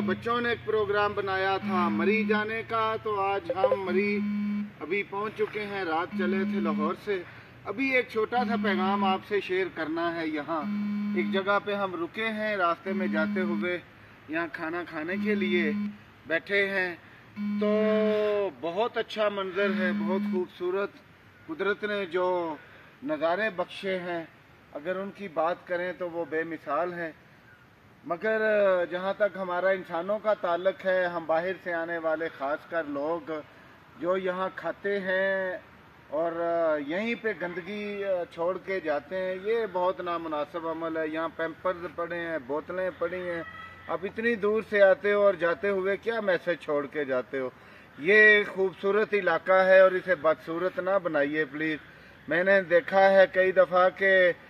बच्चों ने एक प्रोग्राम बनाया था मरी जाने का, तो आज हम मरी अभी पहुंच चुके हैं। रात चले थे लाहौर से। अभी एक छोटा सा पैगाम आपसे शेयर करना है। यहाँ एक जगह पे हम रुके हैं, रास्ते में जाते हुए यहाँ खाना खाने के लिए बैठे हैं। तो बहुत अच्छा मंजर है, बहुत खूबसूरत कुदरत ने जो नज़ारे बख्शे हैं, अगर उनकी बात करें तो वो बेमिसाल हैं। मगर जहाँ तक हमारा इंसानों का ताल्लुक है, हम बाहर से आने वाले ख़ासकर लोग जो यहाँ खाते हैं और यहीं पे गंदगी छोड़ के जाते हैं, ये बहुत नामुनासिब अमल है। यहाँ पैम्पर्स पड़े हैं, बोतलें पड़ी हैं, आप इतनी दूर से आते हो और जाते हुए क्या मैसेज छोड़ के जाते हो। ये खूबसूरत इलाका है और इसे बदसूरत ना बनाइए प्लीज़। मैंने देखा है कई दफ़ा के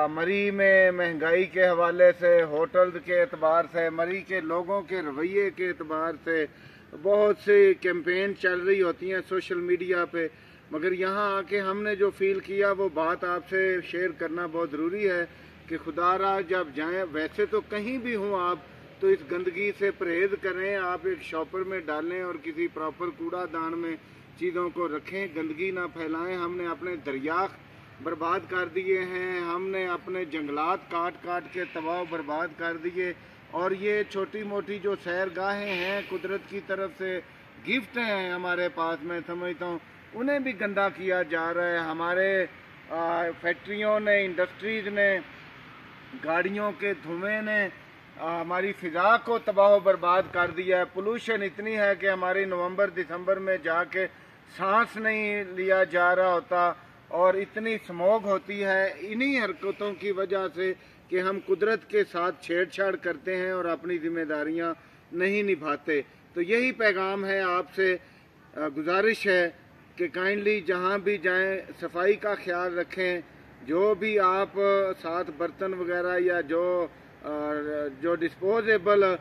मरी में महंगाई के हवाले से, होटल के एतबार से, मरी के लोगों के रवैये के एतबार से बहुत सी कैंपेन चल रही होती हैं सोशल मीडिया पे, मगर यहाँ आके हमने जो फील किया वो बात आपसे शेयर करना बहुत ज़रूरी है कि खुदारा जब जाएं, वैसे तो कहीं भी हों आप, तो इस गंदगी से परहेज़ करें। आप एक शॉपर में डालें और किसी प्रॉपर कूड़ा दान में चीज़ों को रखें, गंदगी ना फैलाएं। हमने अपने दरिया बर्बाद कर दिए हैं, हमने अपने जंगलात काट काट के तबाह बर्बाद कर दिए, और ये छोटी मोटी जो सैरगाहें हैं कुदरत की तरफ से गिफ्ट हैं हमारे पास, मैं समझता हूँ उन्हें भी गंदा किया जा रहा है। हमारे फैक्ट्रियों ने, इंडस्ट्रीज ने, गाड़ियों के धुएं ने हमारी फ़िज़ा को तबाह बर्बाद कर दिया है। पोल्यूशन इतनी है कि हमारी नवंबर दिसंबर में जाके सांस नहीं लिया जा रहा होता, और इतनी स्मॉग होती है इन्हीं हरकतों की वजह से कि हम कुदरत के साथ छेड़छाड़ करते हैं और अपनी जिम्मेदारियां नहीं निभाते। तो यही पैगाम है आपसे, गुजारिश है कि काइंडली जहां भी जाएं सफाई का ख्याल रखें। जो भी आप साथ बर्तन वगैरह या जो डिस्पोजेबल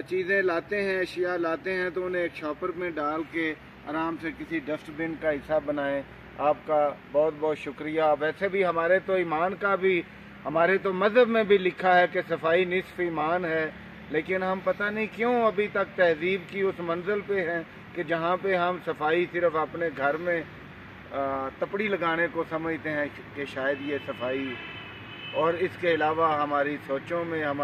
चीज़ें लाते हैं, अशिया लाते हैं, तो उन्हें एक शॉपर में डाल के आराम से किसी डस्टबिन का हिस्सा बनाएं। आपका बहुत बहुत शुक्रिया। वैसे भी हमारे तो ईमान का भी, हमारे तो मज़हब में भी लिखा है कि सफाई निस्फ ईमान है, लेकिन हम पता नहीं क्यों अभी तक तहजीब की उस मंजिल पे हैं कि जहाँ पे हम सफाई सिर्फ अपने घर में तपड़ी लगाने को समझते हैं कि शायद ये सफाई, और इसके अलावा हमारी सोचों में, हमारे